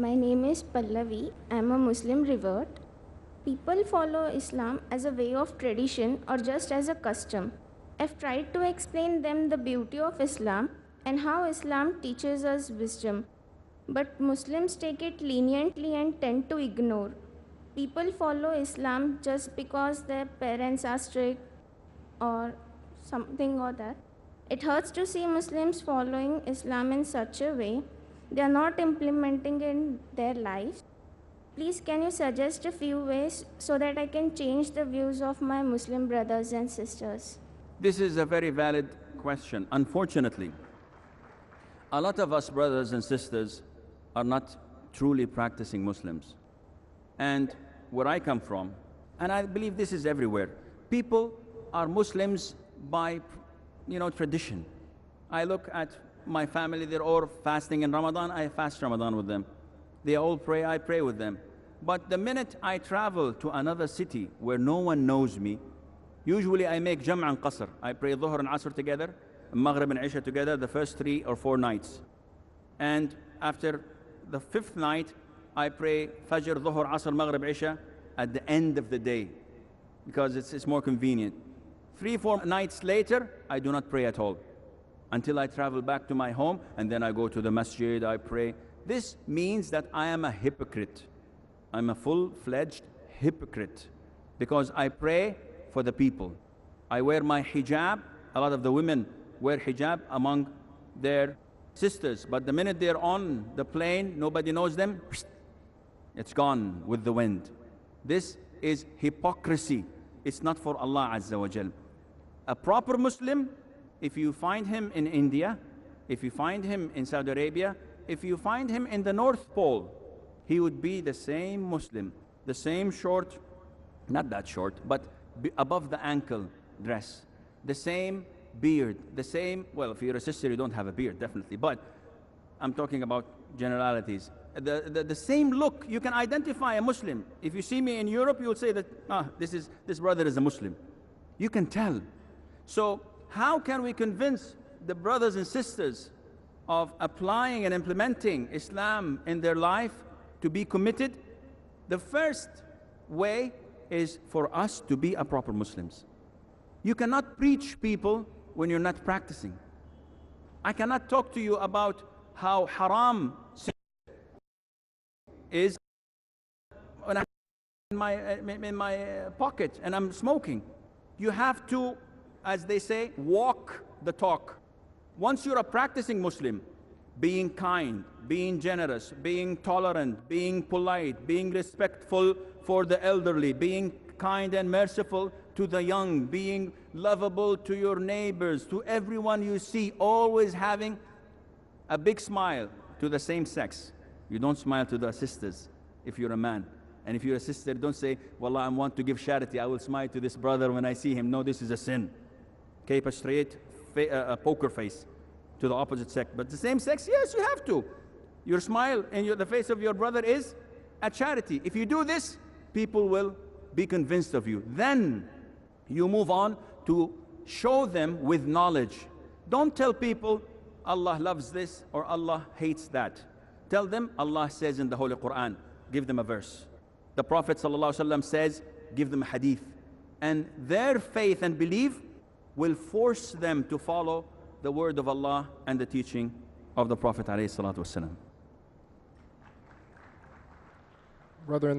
My name is Pallavi. I'm a Muslim revert. People follow Islam as a way of tradition or just as a custom. I've tried to explain them the beauty of Islam and how Islam teaches us wisdom. But Muslims take it leniently and tend to ignore. People follow Islam just because their parents are strict or something or that. It hurts to see Muslims following Islam in such a way they are not implementing in their lives. Please, can you suggest a few ways so that I can change the views of my Muslim brothers and sisters? This is a very valid question. Unfortunately, a lot of us brothers and sisters are not truly practicing Muslims. And where I come from, and I believe this is everywhere, people are Muslims by tradition. I look at my family, they're all fasting in Ramadan, I fast Ramadan with them. They all pray, I pray with them. But the minute I travel to another city where no one knows me, usually I make Jam' and Qasr. I pray Dhuhr and Asr together, Maghrib and Isha together, the first 3 or 4 nights. And after the 5th night, I pray Fajr, Dhuhr, Asr, Maghrib, Isha at the end of the day, because it's more convenient. 3, 4 nights later, I do not pray at all until I travel back to my home, and then I go to the masjid, I pray. This means that I am a hypocrite. I'm a full-fledged hypocrite because I pray for the people. I wear my hijab. A lot of the women wear hijab among their sisters, but the minute they're on the plane, nobody knows them, it's gone with the wind. This is hypocrisy. It's not for Allah Azza wa Jal. A proper Muslim, if you find him in India, if you find him in Saudi Arabia, if you find him in the North Pole, he would be the same Muslim, the same short, not that short, but above the ankle dress, the same beard, the same, well, if you're a sister, you don't have a beard, definitely, but I'm talking about generalities. The same look, you can identify a Muslim. If you see me in Europe, you'll say that, this brother is a Muslim. You can tell. So how can we convince the brothers and sisters of applying and implementing Islam in their life to be committed? The first way is for us to be a proper Muslims. You cannot preach people when you're not practicing. I cannot talk to you about how haram is when I'm in my pocket and I'm smoking. You have to, as they say, walk the talk. Once you're a practicing Muslim, being kind, being generous, being tolerant, being polite, being respectful for the elderly, being kind and merciful to the young, being lovable to your neighbors, to everyone you see, always having a big smile to the same sex. You don't smile to the sisters if you're a man. And if you're a sister, don't say, Wallah, I want to give charity, I will smile to this brother when I see him. No, this is a sin. Keep a straight a poker face to the opposite sex. But the same sex, yes, you have to. Your smile and the face of your brother is a charity. If you do this, people will be convinced of you. Then you move on to show them with knowledge. Don't tell people Allah loves this or Allah hates that. Tell them Allah says in the Holy Quran. Give them a verse. The Prophet ﷺ says, give them a hadith. And their faith and belief will force them to follow the word of Allah and the teaching of the Prophet ﷺ. Brother in the